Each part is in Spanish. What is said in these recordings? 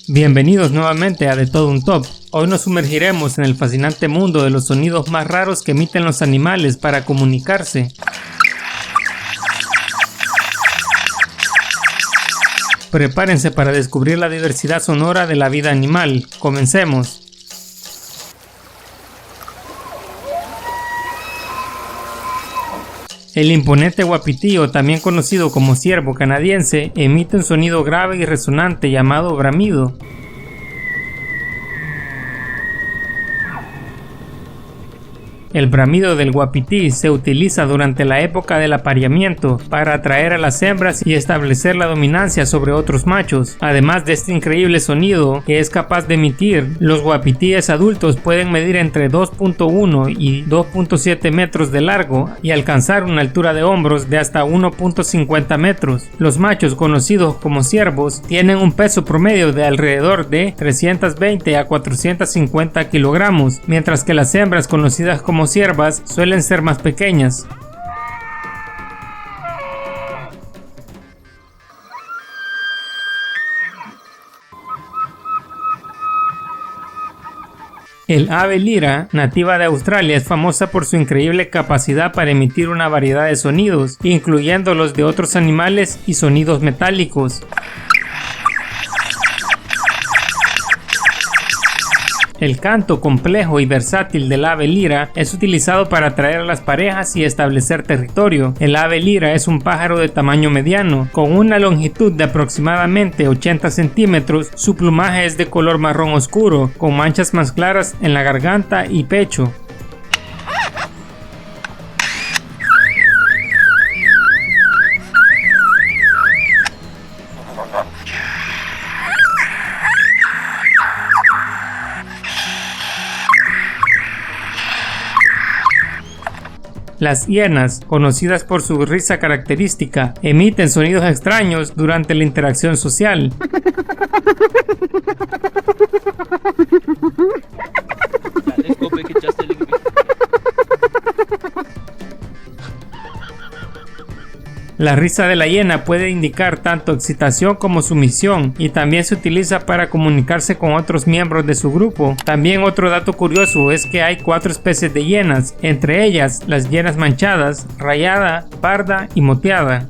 Bienvenidos nuevamente a De Todo Un Top. Hoy nos sumergiremos en el fascinante mundo de los sonidos más raros que emiten los animales para comunicarse. Prepárense para descubrir la diversidad sonora de la vida animal. Comencemos. El imponente uapití, o también conocido como ciervo canadiense, emite un sonido grave y resonante llamado bramido. El bramido del uapití se utiliza durante la época del apareamiento para atraer a las hembras y establecer la dominancia sobre otros machos. Además de este increíble sonido que es capaz de emitir, los uapitíes adultos pueden medir entre 2.1 y 2.7 metros de largo y alcanzar una altura de hombros de hasta 1.50 metros. Los machos, conocidos como ciervos, tienen un peso promedio de alrededor de 320 a 450 kilogramos, mientras que las hembras, conocidas como ciervas, suelen ser más pequeñas. El ave lira, nativa de Australia, es famosa por su increíble capacidad para emitir una variedad de sonidos, incluyendo los de otros animales y sonidos metálicos. El canto complejo y versátil del ave lira es utilizado para atraer a las parejas y establecer territorio. El ave lira es un pájaro de tamaño mediano, con una longitud de aproximadamente 80 centímetros. Su plumaje es de color marrón oscuro, con manchas más claras en la garganta y pecho. Las hienas, conocidas por su risa característica, emiten sonidos extraños durante la interacción social. La risa de la hiena puede indicar tanto excitación como sumisión, y también se utiliza para comunicarse con otros miembros de su grupo. También otro dato curioso es que hay 4 especies de hienas, entre ellas las hienas manchadas, rayada, parda y moteada.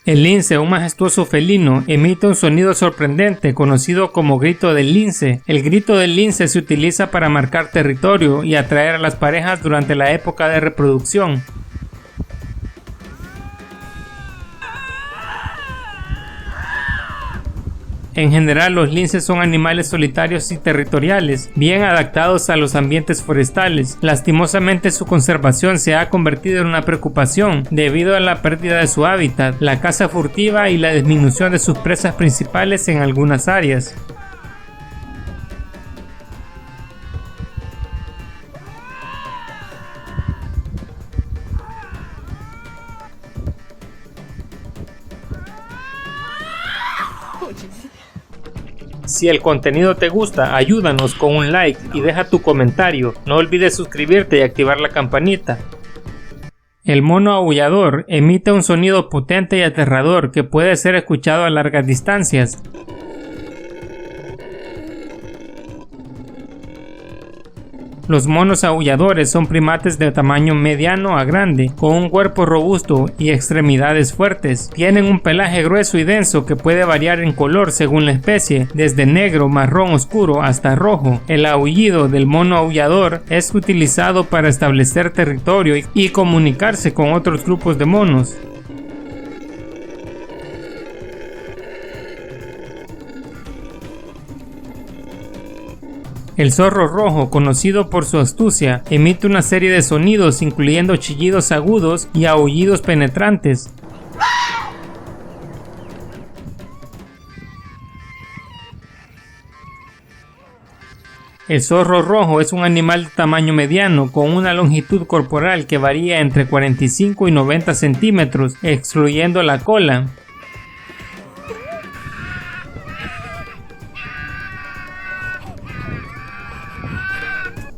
El lince, un majestuoso felino, emite un sonido sorprendente conocido como grito del lince. El grito del lince se utiliza para marcar territorio y atraer a las parejas durante la época de reproducción. En general, los linces son animales solitarios y territoriales, bien adaptados a los ambientes forestales. Lastimosamente, su conservación se ha convertido en una preocupación debido a la pérdida de su hábitat, la caza furtiva y la disminución de sus presas principales en algunas áreas. Si el contenido te gusta, ayúdanos con un like y deja tu comentario. No olvides suscribirte y activar la campanita. El mono aullador emite un sonido potente y aterrador que puede ser escuchado a largas distancias. Los monos aulladores son primates de tamaño mediano a grande, con un cuerpo robusto y extremidades fuertes. Tienen un pelaje grueso y denso que puede variar en color según la especie, desde negro, marrón oscuro hasta rojo. El aullido del mono aullador es utilizado para establecer territorio y comunicarse con otros grupos de monos. El zorro rojo, conocido por su astucia, emite una serie de sonidos incluyendo chillidos agudos y aullidos penetrantes. El zorro rojo es un animal de tamaño mediano con una longitud corporal que varía entre 45 y 90 centímetros, excluyendo la cola.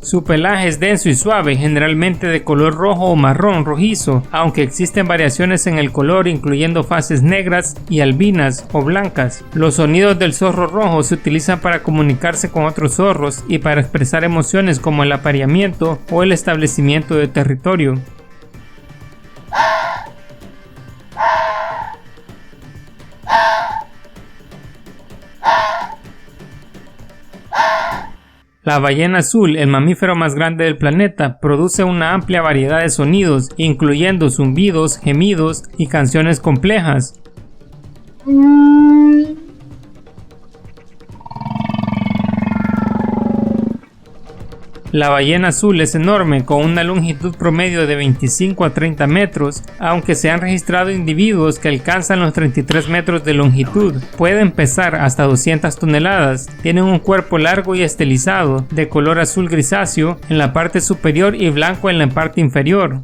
Su pelaje es denso y suave, generalmente de color rojo o marrón rojizo, aunque existen variaciones en el color incluyendo fases negras y albinas o blancas. Los sonidos del zorro rojo se utilizan para comunicarse con otros zorros y para expresar emociones como el apareamiento o el establecimiento de territorio. La ballena azul, el mamífero más grande del planeta, produce una amplia variedad de sonidos, incluyendo zumbidos, gemidos y canciones complejas. La ballena azul es enorme, con una longitud promedio de 25 a 30 metros, aunque se han registrado individuos que alcanzan los 33 metros de longitud. Pueden pesar hasta 200 toneladas, tienen un cuerpo largo y estilizado, de color azul grisáceo en la parte superior y blanco en la parte inferior.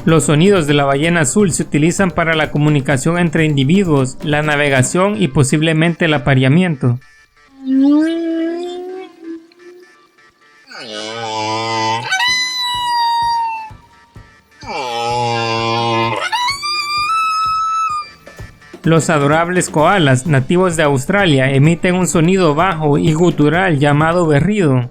Los sonidos de la ballena azul se utilizan para la comunicación entre individuos, la navegación y posiblemente el apareamiento. Los adorables koalas, nativos de Australia, emiten un sonido bajo y gutural llamado berrido.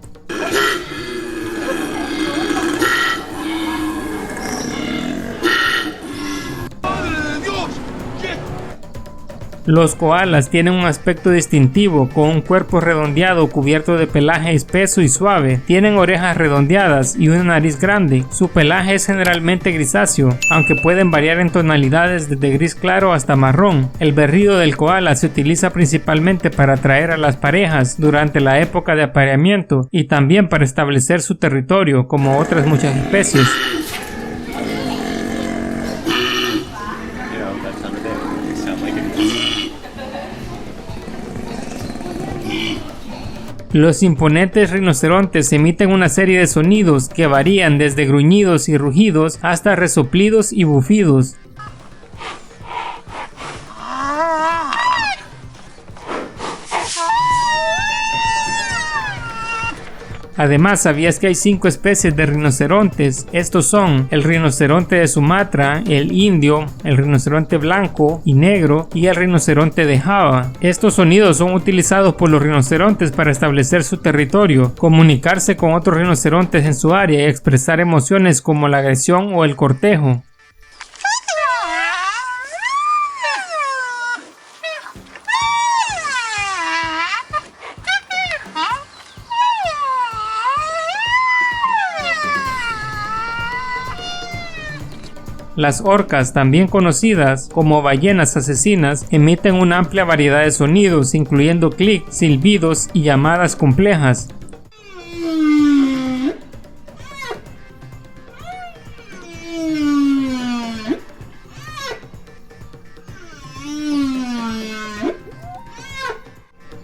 Los koalas tienen un aspecto distintivo, con un cuerpo redondeado cubierto de pelaje espeso y suave. Tienen orejas redondeadas y una nariz grande. Su pelaje es generalmente grisáceo, aunque pueden variar en tonalidades desde gris claro hasta marrón. El berrido del koala se utiliza principalmente para atraer a las parejas durante la época de apareamiento y también para establecer su territorio, como otras muchas especies. Los imponentes rinocerontes emiten una serie de sonidos que varían desde gruñidos y rugidos hasta resoplidos y bufidos. Además, ¿sabías que hay 5 especies de rinocerontes? Estos son el rinoceronte de Sumatra, el indio, el rinoceronte blanco y negro y el rinoceronte de Java. Estos sonidos son utilizados por los rinocerontes para establecer su territorio, comunicarse con otros rinocerontes en su área y expresar emociones como la agresión o el cortejo. Las orcas, también conocidas como ballenas asesinas, emiten una amplia variedad de sonidos, incluyendo clics, silbidos y llamadas complejas.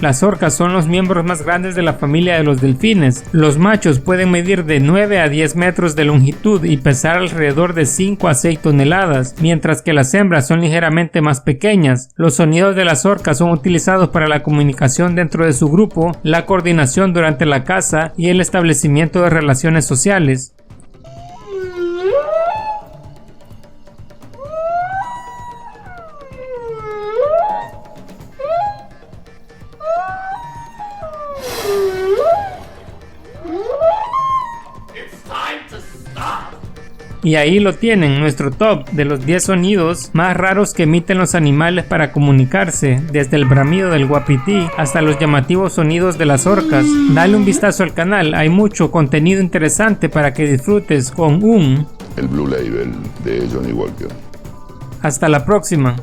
Las orcas son los miembros más grandes de la familia de los delfines. Los machos pueden medir de 9 a 10 metros de longitud y pesar alrededor de 5 a 6 toneladas, mientras que las hembras son ligeramente más pequeñas. Los sonidos de las orcas son utilizados para la comunicación dentro de su grupo, la coordinación durante la caza y el establecimiento de relaciones sociales. Y ahí lo tienen, nuestro top de los 10 sonidos más raros que emiten los animales para comunicarse, desde el bramido del wapiti hasta los llamativos sonidos de las orcas. Dale un vistazo al canal, hay mucho contenido interesante para que disfrutes con el Blue Label de Johnny Walker. Hasta la próxima.